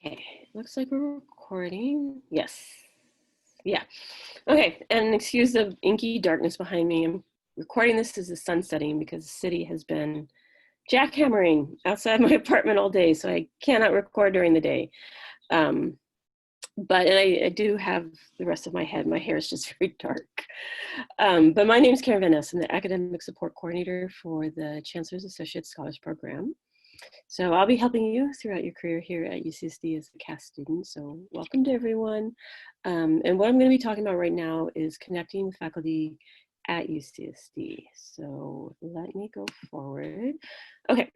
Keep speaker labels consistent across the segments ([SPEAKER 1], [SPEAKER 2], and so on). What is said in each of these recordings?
[SPEAKER 1] Okay, looks like we're recording. Yes. Yeah. Okay, and excuse the inky darkness behind me. I'm recording this as the sun setting because the city has been jackhammering outside my apartment all day, so I cannot record during the day. But I do have the rest of my head. My hair is just very dark. But my name is Karen Van Ness. I'm the Academic Support Coordinator for the Chancellor's Associate Scholars Program. So I'll be helping you throughout your career here at UCSD as a CASP student. So welcome to everyone. And what I'm going to be talking about right now is connecting with faculty at UCSD. So let me go forward. Okay.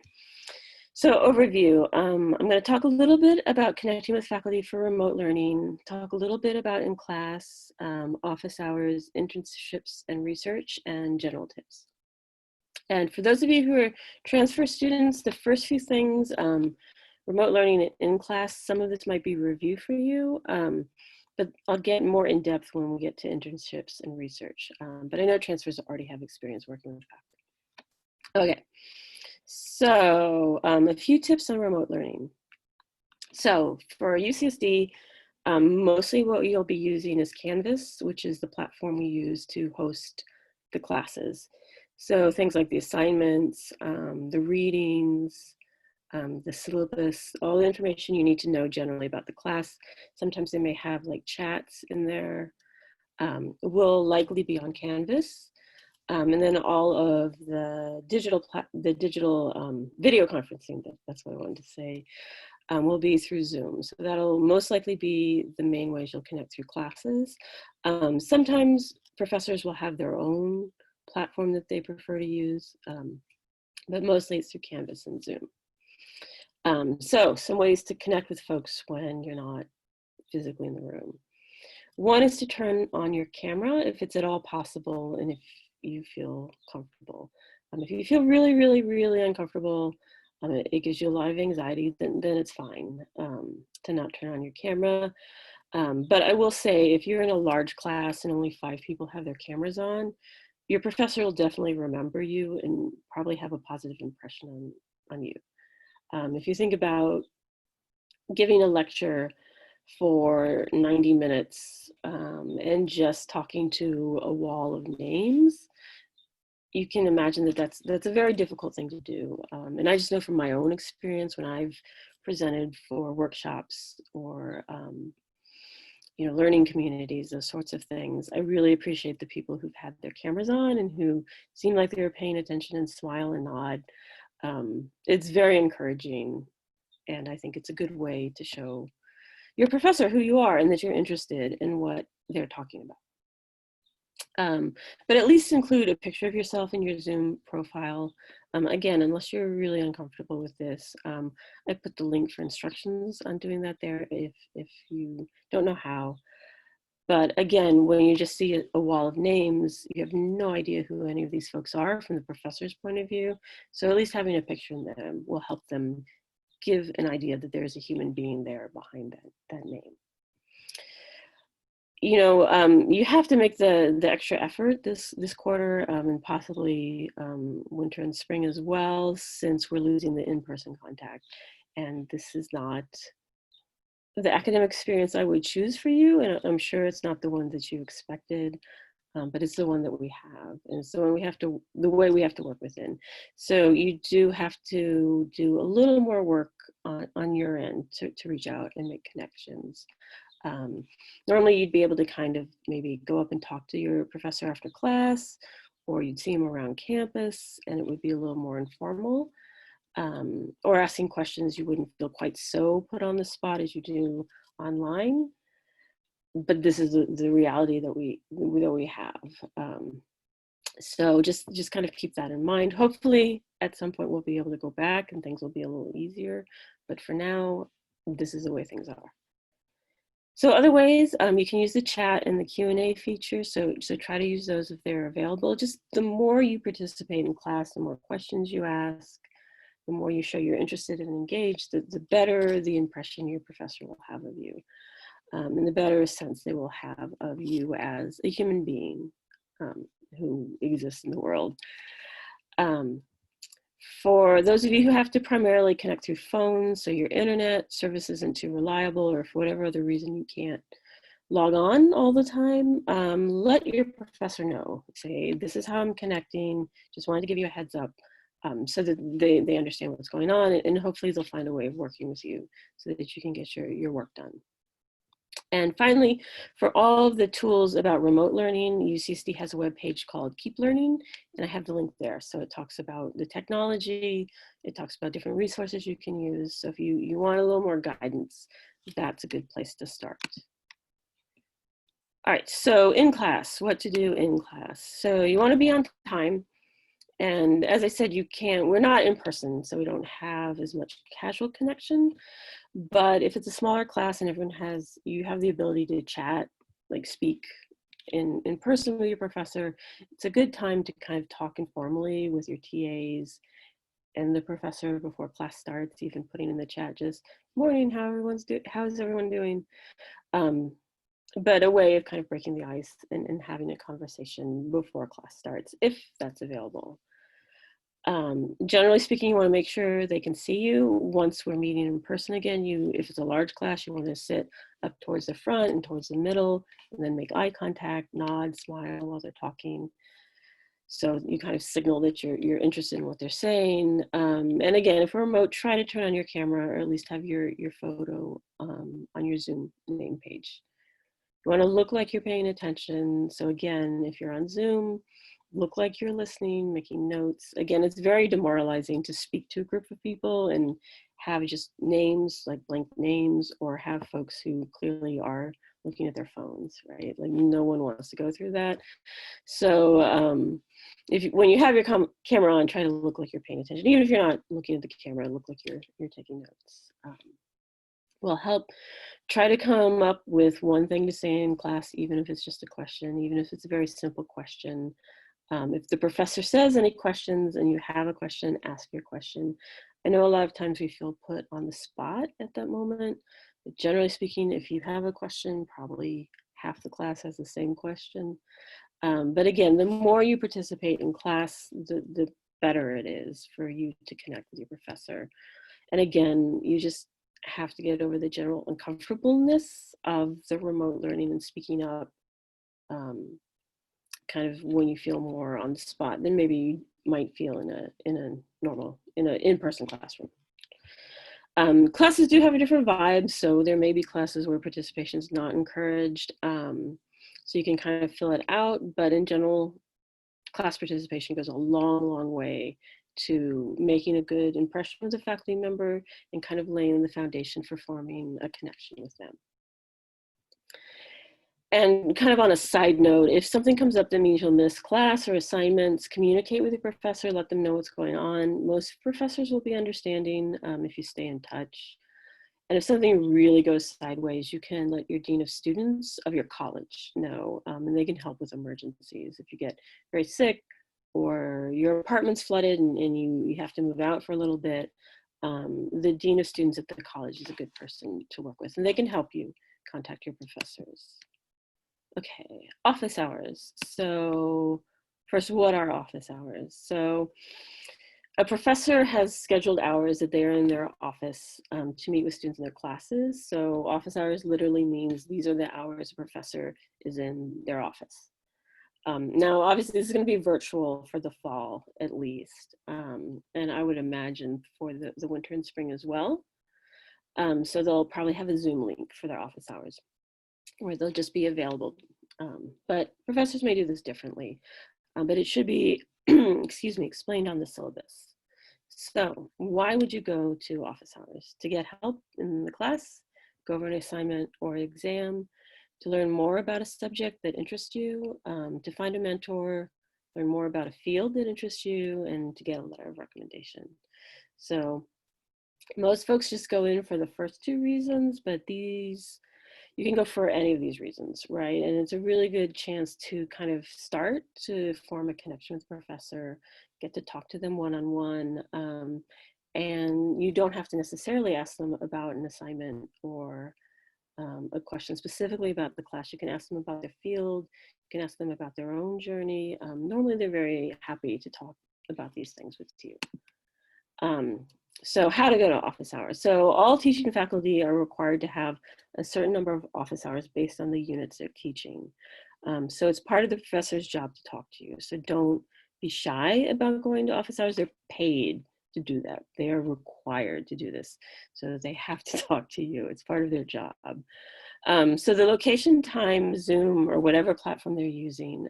[SPEAKER 1] So overview, I'm going to talk a little bit about connecting with faculty for remote learning, talk a little bit about in-class, office hours, internships and research, and general tips. And for those of you who are transfer students, the first few things, remote learning in class, some of this might be review for you, but I'll get more in depth when we get to internships and research. But I know transfers already have experience working with faculty. Okay, so a few tips on remote learning. So for UCSD, mostly what you'll be using is Canvas, which is the platform we use to host the classes. So things like the assignments, the readings, the syllabus, all the information you need to know generally about the class. Sometimes they may have like chats in there. Will likely be on Canvas. And then all of the digital video conferencing, that's what I wanted to say, will be through Zoom. So that'll most likely be the main ways you'll connect through classes. Sometimes professors will have their own platform that they prefer to use, but mostly it's through Canvas and Zoom. So some ways to connect with folks when you're not physically in the room. One is to turn on your camera if it's at all possible and if you feel comfortable. If you feel really, really, really uncomfortable, it gives you a lot of anxiety, then it's fine to not turn on your camera. But I will say, if you're in a large class and only 5 people have their cameras on, your professor will definitely remember you and probably have a positive impression on you. If you think about giving a lecture for 90 minutes and just talking to a wall of names, you can imagine that that's a very difficult thing to do. And I just know from my own experience when I've presented for workshops or learning communities, those sorts of things, I really appreciate the people who've had their cameras on and who seem like they were paying attention and smile and nod. It's very encouraging, and I think it's a good way to show your professor who you are and that you're interested in what they're talking about. But at least include a picture of yourself in your Zoom profile. Again, unless you're really uncomfortable with this, I put the link for instructions on doing that there if you don't know how. But again, when you just see a wall of names, you have no idea who any of these folks are from the professor's point of view. So at least having a picture in them will help them give an idea that there's a human being there behind that name. You have to make the extra effort this quarter and possibly winter and spring as well, since we're losing the in-person contact. And this is not the academic experience I would choose for you, and I'm sure it's not the one that you expected, but it's the one that we have, and it's the one the way we have to work within. So you do have to do a little more work on your end to reach out and make connections. Normally you'd be able to kind of maybe go up and talk to your professor after class, or you'd see him around campus and it would be a little more informal, or asking questions you wouldn't feel quite so put on the spot as you do online. But this is the reality that we have. So just kind of keep that in mind. Hopefully at some point we'll be able to go back and things will be a little easier, but for now, this is the way things are. So other ways, you can use the chat and the Q&A feature. So try to use those if they're available. Just the more you participate in class, the more questions you ask, the more you show you're interested and engaged, the better the impression your professor will have of you. And the better sense they will have of you as a human being who exists in the world. For those of you who have to primarily connect through phones, so your internet service isn't too reliable, or for whatever other reason you can't log on all the time, let your professor know. Say, this is how I'm connecting, just wanted to give you a heads up, so that they understand what's going on, and hopefully they'll find a way of working with you so that you can get your work done. And finally, for all of the tools about remote learning, UCSD has a webpage called Keep Learning, and I have the link there. So it talks about the technology, it talks about different resources you can use. So if you want a little more guidance, that's a good place to start. All right, so in class, what to do in class. So you want to be on time. And as I said, we're not in person, so we don't have as much casual connection. But if it's a smaller class and you have the ability to chat, like speak in person with your professor, it's a good time to kind of talk informally with your TAs and the professor before class starts, even putting in the chat, just morning, how's everyone doing? But a way of kind of breaking the ice and having a conversation before class starts, if that's available. Generally speaking, you want to make sure they can see you once we're meeting in person again. If it's a large class, you want to sit up towards the front and towards the middle, and then make eye contact, nod, smile while they're talking. So you kind of signal that you're interested in what they're saying. And again, if we're remote, try to turn on your camera, or at least have your photo on your Zoom name page. You want to look like you're paying attention. So again, if you're on Zoom, look like you're listening, making notes. Again, it's very demoralizing to speak to a group of people and have just names, like blank names, or have folks who clearly are looking at their phones, right? Like no one wants to go through that. So when you have your camera on, try to look like you're paying attention. Even if you're not looking at the camera, look like you're taking notes. Will help. Try to come up with one thing to say in class, even if it's just a question, even if it's a very simple question. If the professor says any questions and you have a question, ask your question. I know a lot of times we feel put on the spot at that moment, but generally speaking, if you have a question, probably half the class has the same question. But again, the more you participate in class, the better it is for you to connect with your professor. And again, you just have to get over the general uncomfortableness of the remote learning and speaking up, kind of when you feel more on the spot than maybe you might feel in an in-person classroom. Classes do have a different vibe, so there may be classes where participation is not encouraged, so you can kind of fill it out, but in general, class participation goes a long way to making a good impression with a faculty member and kind of laying the foundation for forming a connection with them. And kind of on a side note, if something comes up that means you'll miss class or assignments, communicate with your professor, let them know what's going on. Most professors will be understanding if you stay in touch. And if something really goes sideways, you can let your dean of students of your college know, and they can help with emergencies. If you get very sick or your apartment's flooded and you have to move out for a little bit, the dean of students at the college is a good person to work with, and they can help you contact your professors. Okay, office hours. So first, what are office hours? So a professor has scheduled hours that they're in their office to meet with students in their classes. So office hours literally means these are the hours a professor is in their office. Now, obviously, this is going to be virtual for the fall, at least. And I would imagine for the winter and spring as well. So they'll probably have a Zoom link for their office hours, where they'll just be available. But professors may do this differently, but it should be, excuse me, explained on the syllabus. So why would you go to office hours? To get help in the class, go over an assignment or exam, to learn more about a subject that interests you, to find a mentor, learn more about a field that interests you, and to get a letter of recommendation. So most folks just go in for the first two reasons, but you can go for any of these reasons, right? And it's a really good chance to kind of start to form a connection with the professor, get to talk to them one-on-one, and you don't have to necessarily ask them about an assignment or a question specifically about the class. You can ask them about their field, you can ask them about their own journey. Normally they're very happy to talk about these things with you. So how to go to office hours. So all teaching faculty are required to have a certain number of office hours based on the units they're teaching. So it's part of the professor's job to talk to you. So don't be shy about going to office hours. They're paid to do that. They are required to do this. So they have to talk to you. It's part of their job. So the location, time, Zoom, or whatever platform they're using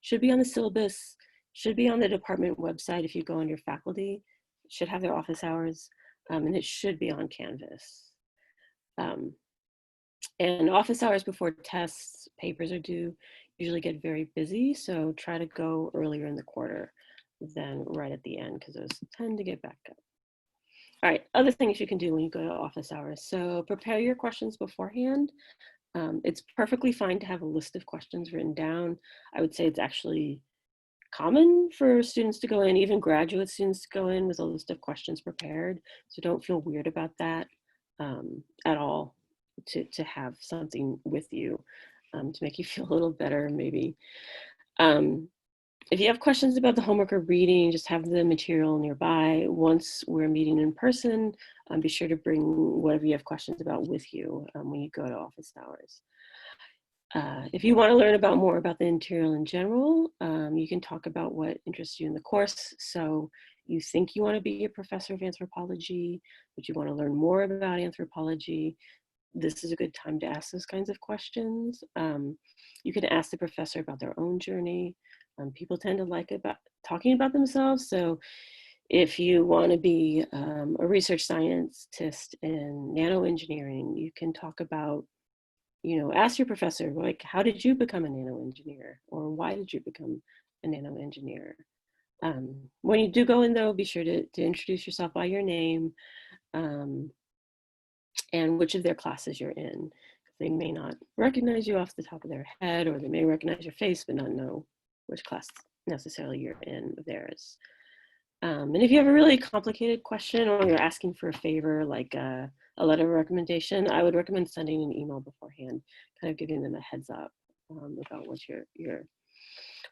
[SPEAKER 1] should be on the syllabus, should be on the department website. If you go on your faculty, it should have their office hours, and it should be on Canvas. And office hours before tests, papers are due, usually get very busy. So try to go earlier in the quarter than right at the end, because those tend to get backed up. All right, other things you can do when you go to office hours. So prepare your questions beforehand. It's perfectly fine to have a list of questions written down. I would say it's actually common for students to go in, even graduate students to go in with a list of questions prepared. So don't feel weird about that at all, to have something with you to make you feel a little better maybe. If you have questions about the homework or reading, just have the material nearby. Once we're meeting in person, be sure to bring whatever you have questions about with you when you go to office hours. If you want to learn about more about the material in general, you can talk about what interests you in the course. So you think you want to be a professor of anthropology, but you want to learn more about anthropology. This is a good time to ask those kinds of questions. You can ask the professor about their own journey. People tend to like talking about themselves. So if you want to be a research scientist in nanoengineering, you can talk about, ask your professor, like, how did you become a nanoengineer? Or why did you become a nanoengineer? When you do go in, though, be sure to introduce yourself by your name and which of their classes you're in. They may not recognize you off the top of their head, or they may recognize your face but not know which class necessarily you're in of theirs. And if you have a really complicated question or you're asking for a favor, like a letter of recommendation, I would recommend sending an email beforehand, kind of giving them a heads up about what you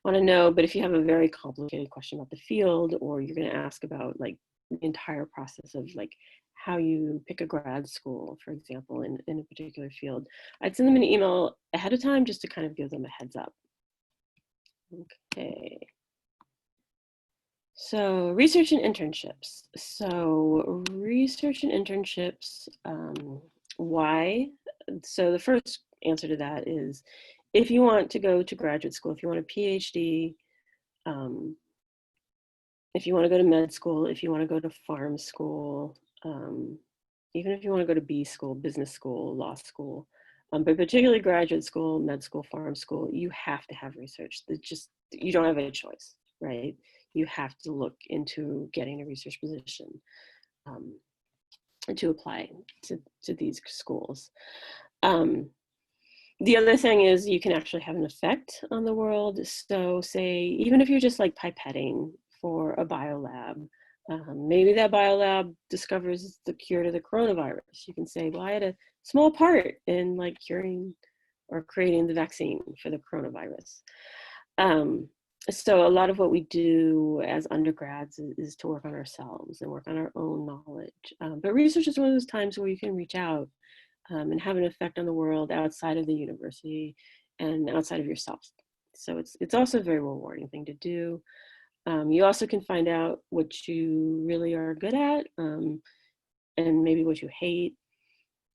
[SPEAKER 1] want to know. But if you have a very complicated question about the field, or you're going to ask about like the entire process of like how you pick a grad school, for example, in a particular field, I'd send them an email ahead of time just to kind of give them a heads up. Okay. So research and internships. So research and internships, why? So the first answer to that is, if you want to go to graduate school, if you want a PhD, if you want to go to med school, if you want to go to farm school, even if you want to go to B school, business school, law school, but particularly graduate school, med school, farm school, you have to have research. You don't have a choice, right? You have to look into getting a research position to apply to these schools. The other thing is you can actually have an effect on the world. So say, even if you're just like pipetting for a biolab, maybe that biolab discovers the cure to the coronavirus. You can say, well, I had a small part in like curing or creating the vaccine for the coronavirus. So a lot of what we do as undergrads is to work on ourselves and work on our own knowledge. But research is one of those times where you can reach out and have an effect on the world outside of the university and outside of yourself. So it's also a very rewarding thing to do. You also can find out what you really are good at and maybe what you hate.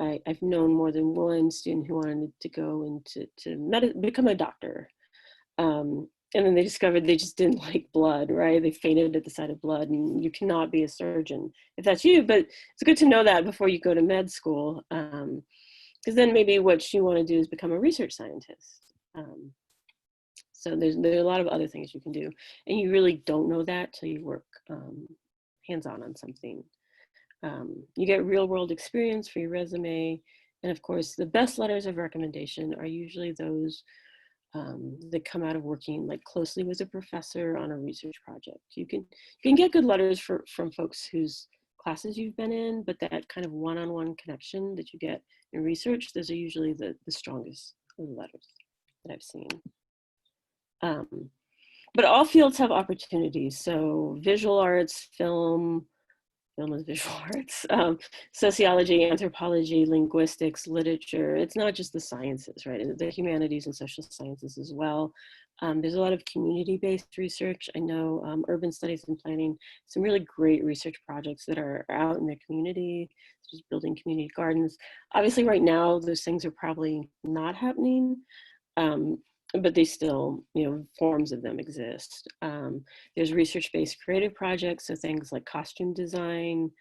[SPEAKER 1] I've known more than one student who wanted to go into become a doctor. And then they discovered they just didn't like blood, right? They fainted at the sight of blood, and you cannot be a surgeon if that's you, but it's good to know that before you go to med school, because then maybe what you want to do is become a research scientist. So there's a lot of other things you can do, and you really don't know that till you work hands-on on something. You get real-world experience for your resume, and of course, the best letters of recommendation are usually those that come out of working like closely with a professor on a research project. You can get good letters from folks whose classes you've been in, but that kind of one-on-one connection that you get in research, those are usually the strongest letters that I've seen. But all fields have opportunities. So visual arts, film, film and visual arts, sociology, anthropology, linguistics, literature. It's not just the sciences, right? The humanities and social sciences as well. There's a lot of community-based research. I know urban studies and planning, some really great research projects that are out in the community, just building community gardens. Obviously right now, those things are probably not happening, but they still, forms of them exist. There's research-based creative projects, so things like costume design,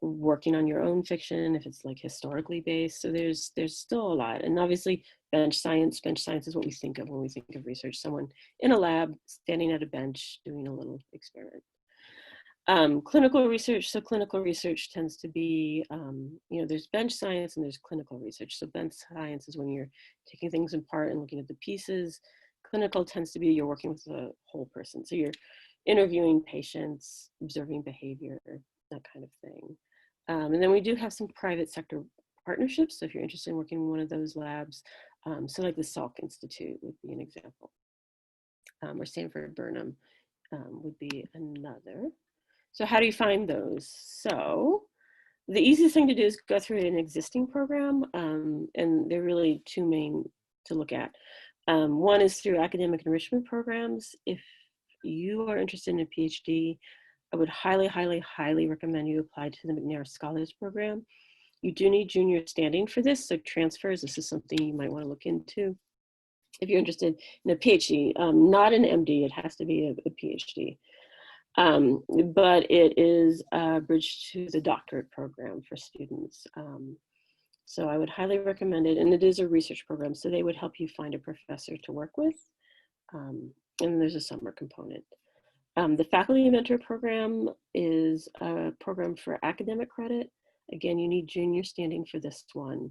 [SPEAKER 1] working on your own fiction if it's like historically based. So there's still a lot. And obviously bench science is what we think of when we think of research, someone in a lab standing at a bench doing a little experiment. Clinical research, so clinical research tends to be, there's bench science and there's clinical research. So bench science is when you're taking things apart and looking at the pieces. Clinical tends to be you're working with the whole person. So you're interviewing patients, observing behavior, that kind of thing. And then we do have some private sector partnerships. So if you're interested in working in one of those labs, so like the Salk Institute would be an example, or Sanford Burnham would be another. So how do you find those? So the easiest thing to do is go through an existing program, and there are really two main to look at. One is through academic enrichment programs. If you are interested in a PhD, I would highly, highly, highly recommend you apply to the McNair Scholars Program. You do need junior standing for this, so transfers, this is something you might want to look into. If you're interested in a PhD, not an MD, it has to be a PhD. But it is a bridge to the doctorate program for students. So I would highly recommend it, and it is a research program, so they would help you find a professor to work with, and there's a summer component. The Faculty Mentor Program is a program for academic credit. Again, you need junior standing for this one.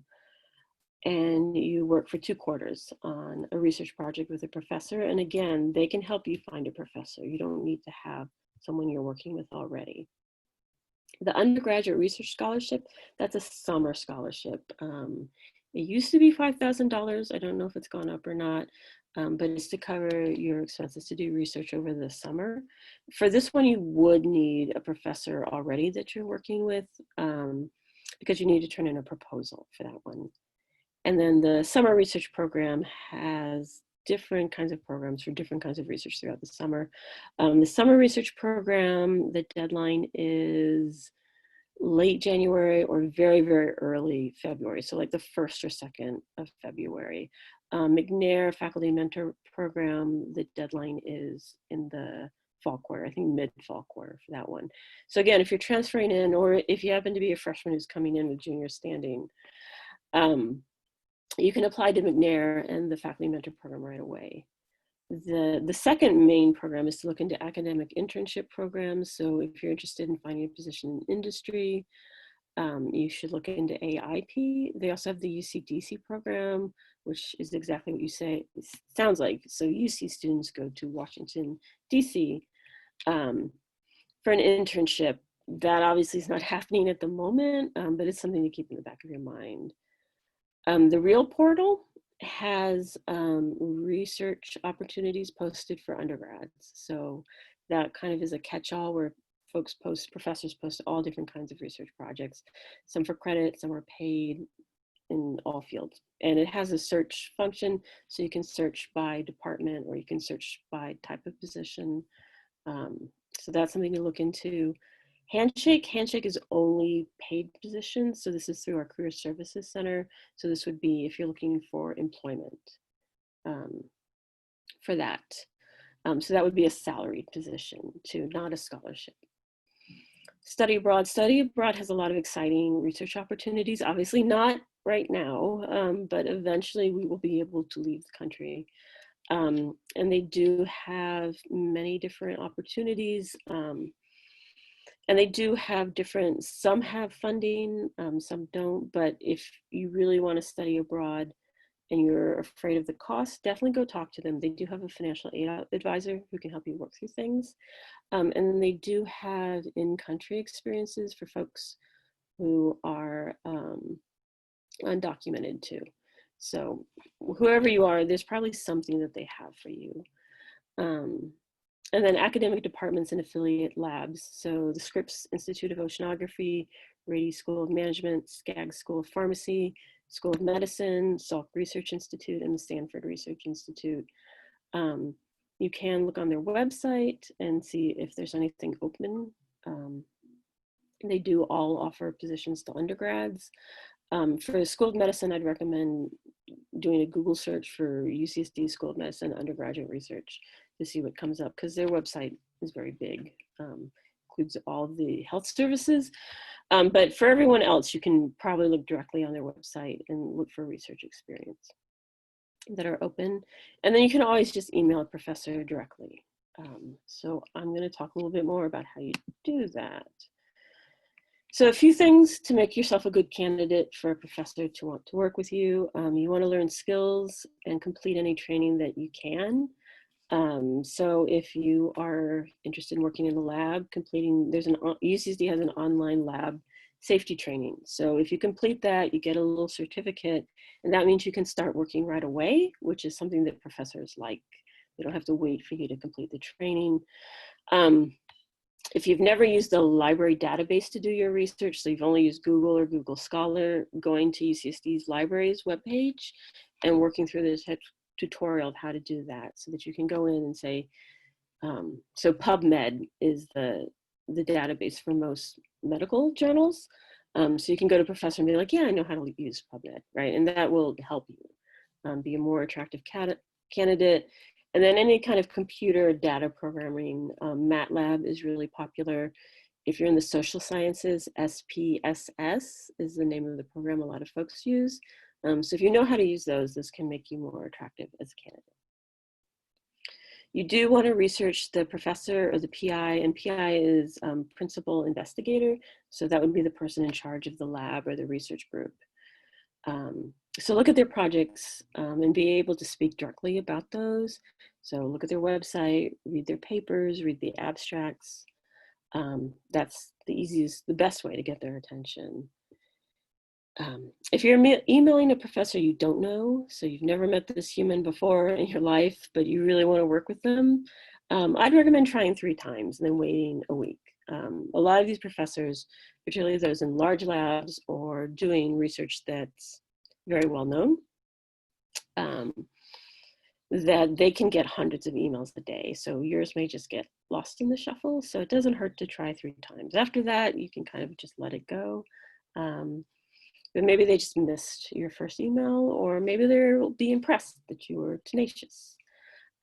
[SPEAKER 1] And you work for 2 quarters on a research project with a professor. And again, they can help you find a professor. You don't need to have someone you're working with already. The undergraduate research scholarship, that's a summer scholarship. It used to be $5,000. I don't know if it's gone up or not, but it's to cover your expenses to do research over the summer. For this one, you would need a professor already that you're working with, because you need to turn in a proposal for that one. And then the summer research program has different kinds of programs for different kinds of research throughout the summer. The summer research program, the deadline is late January or very, very early February. So like the 1st or 2nd of February. McNair Faculty Mentor Program, the deadline is in the fall quarter, I think mid-fall quarter for that one. So again, if you're transferring in, or if you happen to be a freshman who's coming in with junior standing, you can apply to McNair and the Faculty Mentor Program right away. The second main program is to look into academic internship programs. So if you're interested in finding a position in industry, you should look into AIP. They also have the UC-DC program, which is exactly what you say, it sounds like. So UC students go to Washington, DC for an internship. That obviously is not happening at the moment, but it's something to keep in the back of your mind. The Real Portal has research opportunities posted for undergrads. So that kind of is a catch-all where professors post all different kinds of research projects, some for credit, some are paid in all fields. And it has a search function, so you can search by department or you can search by type of position. So that's something to look into. Handshake is only paid positions. So this is through our Career Services Center. So this would be if you're looking for employment for that. So that would be a salaried position too, not a scholarship. Study abroad has a lot of exciting research opportunities. Obviously not right now, but eventually we will be able to leave the country. And they do have many different opportunities. And they do have different, some have funding, some don't, but if you really want to study abroad and you're afraid of the cost, definitely go talk to them. They do have a financial aid advisor who can help you work through things. And then they do have in-country experiences for folks who are undocumented too. So whoever you are, there's probably something that they have for you. And then academic departments and affiliate labs. So the Scripps Institute of Oceanography, Rady School of Management, Skaggs School of Pharmacy, School of Medicine, Salk Research Institute, and the Stanford Research Institute. You can look on their website and see if there's anything open. They do all offer positions to undergrads. For the School of Medicine, I'd recommend doing a Google search for UCSD School of Medicine undergraduate research to see what comes up, because their website is very big, includes all of the health services. But for everyone else, you can probably look directly on their website and look for research experience that are open. And then you can always just email a professor directly. So I'm going to talk a little bit more about how you do that. So a few things to make yourself a good candidate for a professor to want to work with you. You want to learn skills and complete any training that you can. So if you are interested in working in the lab, UCSD has an online lab safety training. So if you complete that, you get a little certificate, and that means you can start working right away, which is something that professors like. They don't have to wait for you to complete the training. If you've never used a library database to do your research, so you've only used Google or Google Scholar, going to UCSD's libraries webpage and working through this tutorial of how to do that, so that you can go in and say, so PubMed is the database for most medical journals. So you can go to a professor and be like, yeah, I know how to use PubMed, right? And that will help you be a more attractive candidate. And then any kind of computer data programming, MATLAB is really popular. If you're in the social sciences, SPSS is the name of the program a lot of folks use. So if you know how to use those, this can make you more attractive as a candidate. You do want to research the professor or the PI, and PI is principal investigator. So that would be the person in charge of the lab or the research group. So look at their projects and be able to speak directly about those. So look at their website, read their papers, read the abstracts. That's the best way to get their attention. If you're emailing a professor you don't know, so you've never met this human before in your life, but you really want to work with them, I'd recommend trying 3 times and then waiting a week. A lot of these professors, particularly those in large labs or doing research that's very well known, that they can get hundreds of emails a day. So yours may just get lost in the shuffle. So it doesn't hurt to try 3 times. After that, you can kind of just let it go. But maybe they just missed your first email, or maybe they'll be impressed that you were tenacious.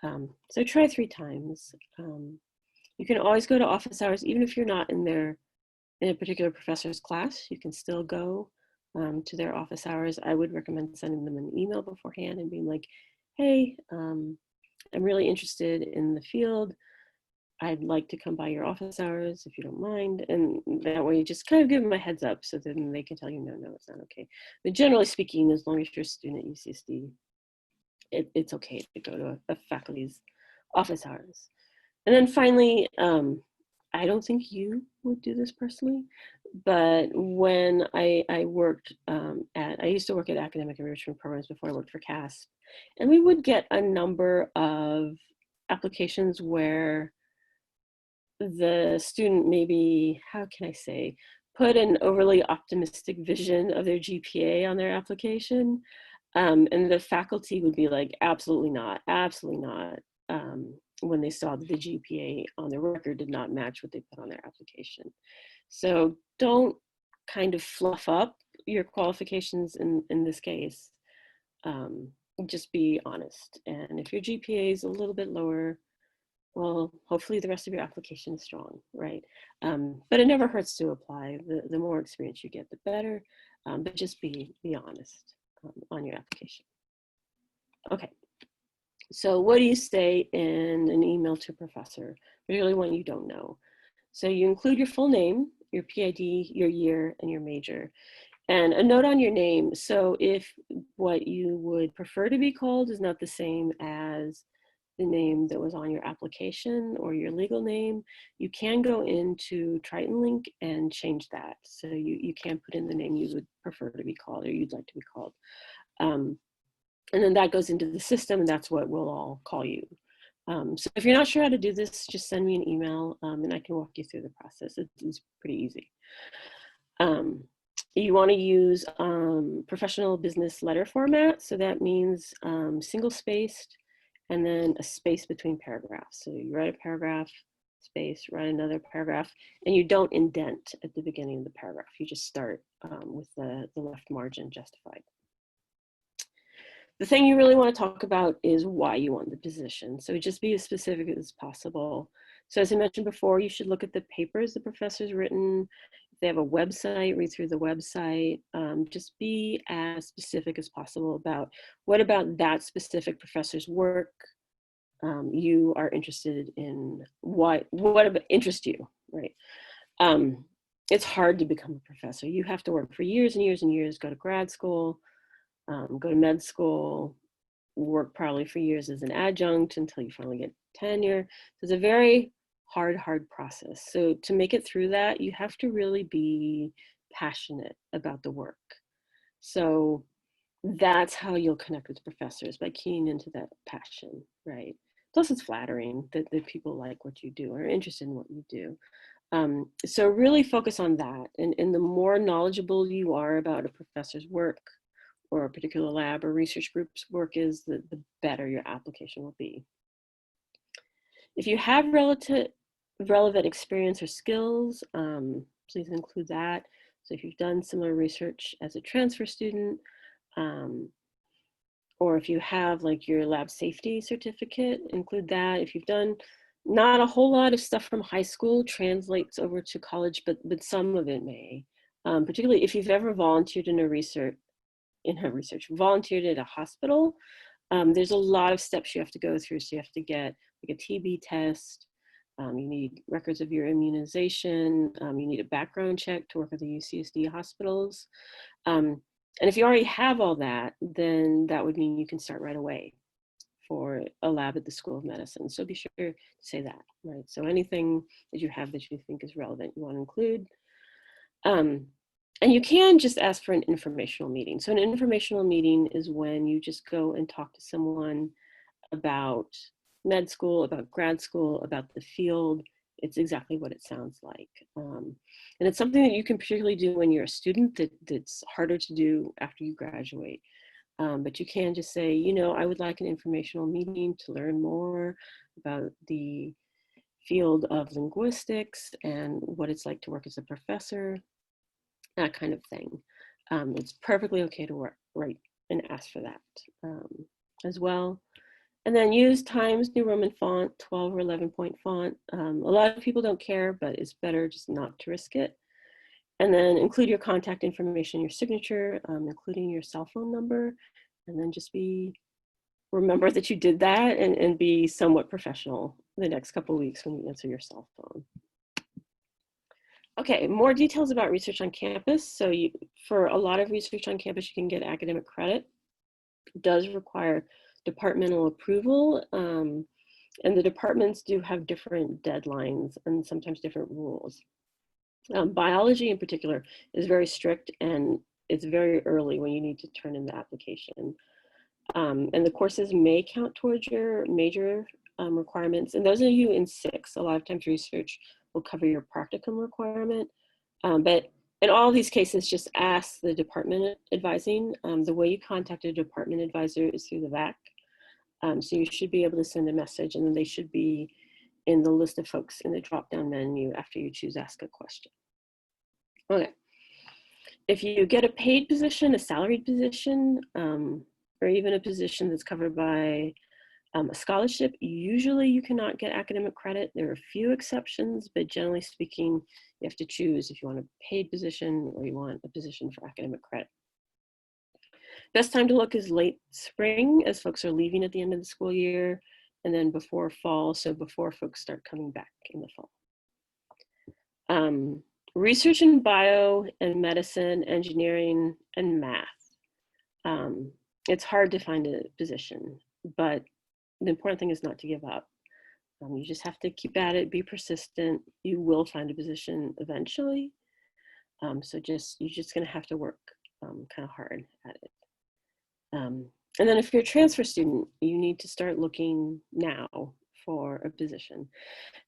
[SPEAKER 1] So try 3 times. You can always go to office hours, even if you're not in a particular professor's class, you can still go to their office hours. I would recommend sending them an email beforehand and being like, hey, I'm really interested in the field. I'd like to come by your office hours if you don't mind. And that way you just kind of give them a heads up, so then they can tell you, no, it's not okay. But generally speaking, as long as you're a student at UCSD, it's okay to go to a faculty's office hours. And then finally, I don't think you would do this personally, but when I worked I used to work at academic enrichment programs before I worked for CASP, and we would get a number of applications where the student maybe, how can I say, put an overly optimistic vision of their GPA on their application. And the faculty would be like, absolutely not, when they saw that the GPA on their record did not match what they put on their application. So don't kind of fluff up your qualifications in this case. Just be honest. And if your GPA is a little bit lower, well, hopefully the rest of your application is strong, right? But it never hurts to apply. The more experience you get, the better. But just be honest on your application. Okay. So what do you say in an email to a professor, particularly one you don't know? So you include your full name, your PID, your year, and your major. And a note on your name. So if what you would prefer to be called is not the same as the name that was on your application or your legal name, you can go into Triton Link and change that. So you can put in the name you would prefer to be called or you'd like to be called. And then that goes into the system, and that's what we'll all call you. So if you're not sure how to do this, just send me an email and I can walk you through the process. It's pretty easy. You want to use professional business letter format. So that means single spaced and then a space between paragraphs. So you write a paragraph, space, write another paragraph, and you don't indent at the beginning of the paragraph. You just start with the left margin justified. The thing you really want to talk about is why you want the position. So just be as specific as possible. So as I mentioned before, you should look at the papers the professor's written. If they have a website, read through the website. Just be as specific as possible about what about that specific professor's work you are interested in, what interests you, right? It's hard to become a professor. You have to work for years and years and years, go to grad school, go to med school, work probably for years as an adjunct until you finally get tenure. So it's a very hard process. So to make it through that, you have to really be passionate about the work. So that's how you'll connect with professors, by keying into that passion, right? Plus it's flattering that people like what you do or are interested in what you do. So really focus on that. And the more knowledgeable you are about a professor's work or a particular lab or research group's work is, the better your application will be. If you have relevant experience or skills, please include that. So if you've done similar research as a transfer student, or if you have like your lab safety certificate, include that. If you've done not a whole lot of stuff from high school translates over to college, but some of it may. Particularly if you've ever volunteered volunteered at a hospital, there's a lot of steps you have to go through. So you have to get like a TB test, you need records of your immunization, you need a background check to work at the UCSD hospitals. And if you already have all that, then that would mean you can start right away for a lab at the School of Medicine. So be sure to say that, right? So anything that you have that you think is relevant, you want to include. And you can just ask for an informational meeting. So an informational meeting is when you just go and talk to someone about med school, about grad school, about the field. It's exactly what it sounds like. And it's something that you can particularly do when you're a student that's harder to do after you graduate. But you can just say, you know, I would like an informational meeting to learn more about the field of linguistics and what it's like to work as a professor, that kind of thing. It's perfectly okay to write and ask for that as well. And then use Times New Roman font, 12 or 11 point font. A lot of people don't care, but it's better just not to risk it. And then include your contact information, your signature, including your cell phone number. And then just remember that you did that and be somewhat professional the next couple of weeks when you answer your cell phone. Okay, more details about research on campus. So for a lot of research on campus, you can get academic credit. It does require departmental approval, and the departments do have different deadlines and sometimes different rules. Biology in particular is very strict, and it's very early when you need to turn in the application. And the courses may count towards your major requirements, and those are you in 6. A lot of times research will cover your practicum requirement, but in all these cases, just ask the department advising. The way you contact a department advisor is through the VAC. So you should be able to send a message, and then they should be in the list of folks in the drop-down menu after you choose ask a question. Okay. If you get a paid position, a salaried position, or even a position that's covered by a scholarship, usually you cannot get academic credit. There are a few exceptions, but generally speaking, you have to choose if you want a paid position or you want a position for academic credit. Best time to look is late spring, as folks are leaving at the end of the school year, and then before fall, so before folks start coming back in the fall. Research in bio and medicine, engineering, and math. It's hard to find a position, but the important thing is not to give up. You just have to keep at it, be persistent. You will find a position eventually. So you're just gonna have to work kind of hard at it. And then if you're a transfer student, you need to start looking now for a position.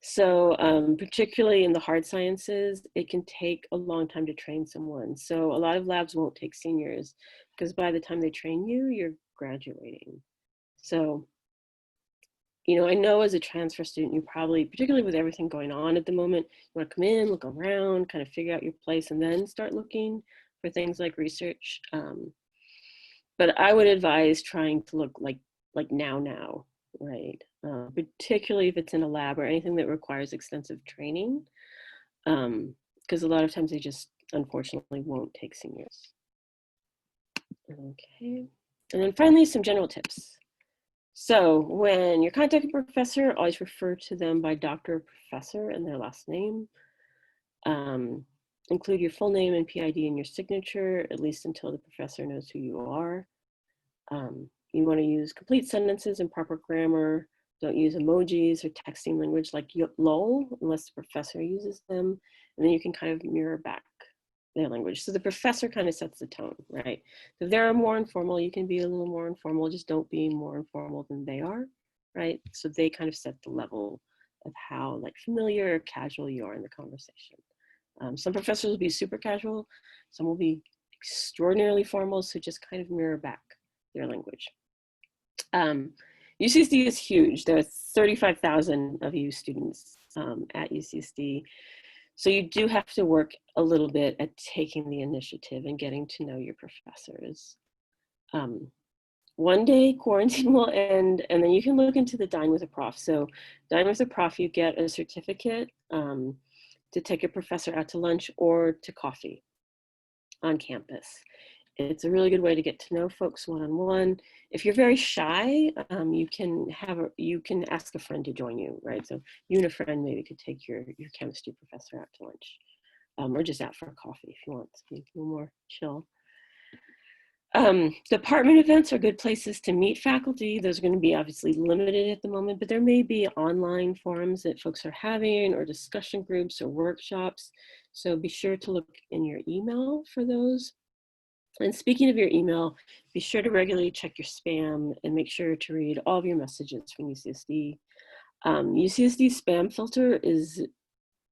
[SPEAKER 1] So particularly in the hard sciences, it can take a long time to train someone. So a lot of labs won't take seniors because by the time they train you, you're graduating. So, you know, I know as a transfer student, you probably, particularly with everything going on at the moment, you want to come in, look around, kind of figure out your place, and then start looking for things like research. But I would advise trying to look like now, right? Particularly if it's in a lab or anything that requires extensive training, because a lot of times they just unfortunately won't take seniors. Okay, and then finally some general tips. So when you're contacting a professor, always refer to them by doctor or professor and their last name. Include your full name and PID in your signature, at least until the professor knows who you are. You want to use complete sentences and proper grammar. Don't use emojis or texting language like lol unless the professor uses them. And then you can kind of mirror back their language. So the professor kind of sets the tone, right? If they're more informal, you can be a little more informal. Just don't be more informal than they are, right? So they kind of set the level of how like familiar or casual you are in the conversation. Some professors will be super casual. Some will be extraordinarily formal. So just kind of mirror back their language. UCSD is huge. There are 35,000 of you students at UCSD. So you do have to work a little bit at taking the initiative and getting to know your professors. One day quarantine will end and then you can look into the Dine with a Prof. So Dine with a Prof, you get a certificate to take a professor out to lunch or to coffee on campus. It's a really good way to get to know folks one-on-one. If you're very shy, you can ask a friend to join you, right? So you and a friend maybe could take your chemistry professor out to lunch, or just out for a coffee if you want to be a little more chill. Department events are good places to meet faculty. Those are going to be obviously limited at the moment, but there may be online forums that folks are having or discussion groups or workshops. So be sure to look in your email for those. And speaking of your email, be sure to regularly check your spam and make sure to read all of your messages from UCSD. UCSD spam filter is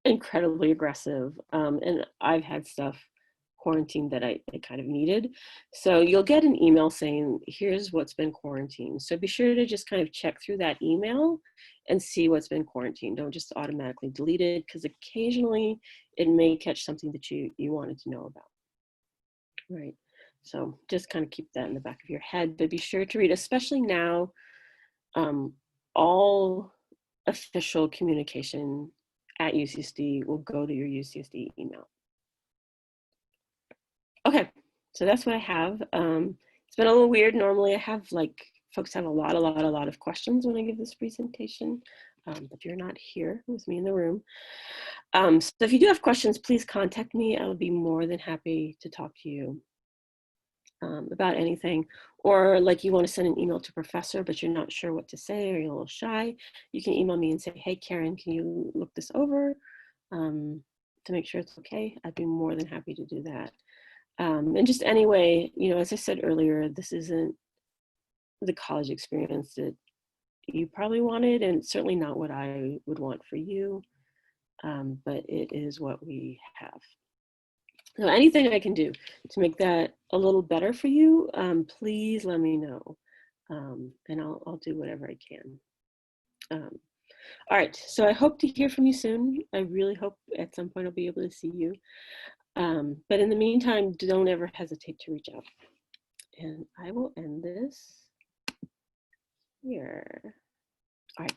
[SPEAKER 1] incredibly aggressive, and I've had stuff quarantined that I kind of needed. So you'll get an email saying, here's what's been quarantined. So be sure to just kind of check through that email and see what's been quarantined. Don't just automatically delete it, because occasionally it may catch something that you wanted to know about, right? So just kind of keep that in the back of your head, but be sure to read, especially now, all official communication at UCSD will go to your UCSD email. Okay, so that's what I have. It's been a little weird. Normally I have folks have a lot of questions when I give this presentation, but you're not here with me in the room. So if you do have questions, please contact me. I'll be more than happy to talk to you about anything, or like you want to send an email to professor, but you're not sure what to say or you're a little shy, you can email me and say, hey, Karen, can you look this over to make sure it's okay? I'd be more than happy to do that. And just anyway, you know, as I said earlier, this isn't the college experience that you probably wanted, and it's certainly not what I would want for you, but it is what we have. So anything I can do to make that a little better for you, please let me know, and I'll do whatever I can. All right, so I hope to hear from you soon. I really hope at some point I'll be able to see you. But in the meantime, don't ever hesitate to reach out. And I will end this here. All right.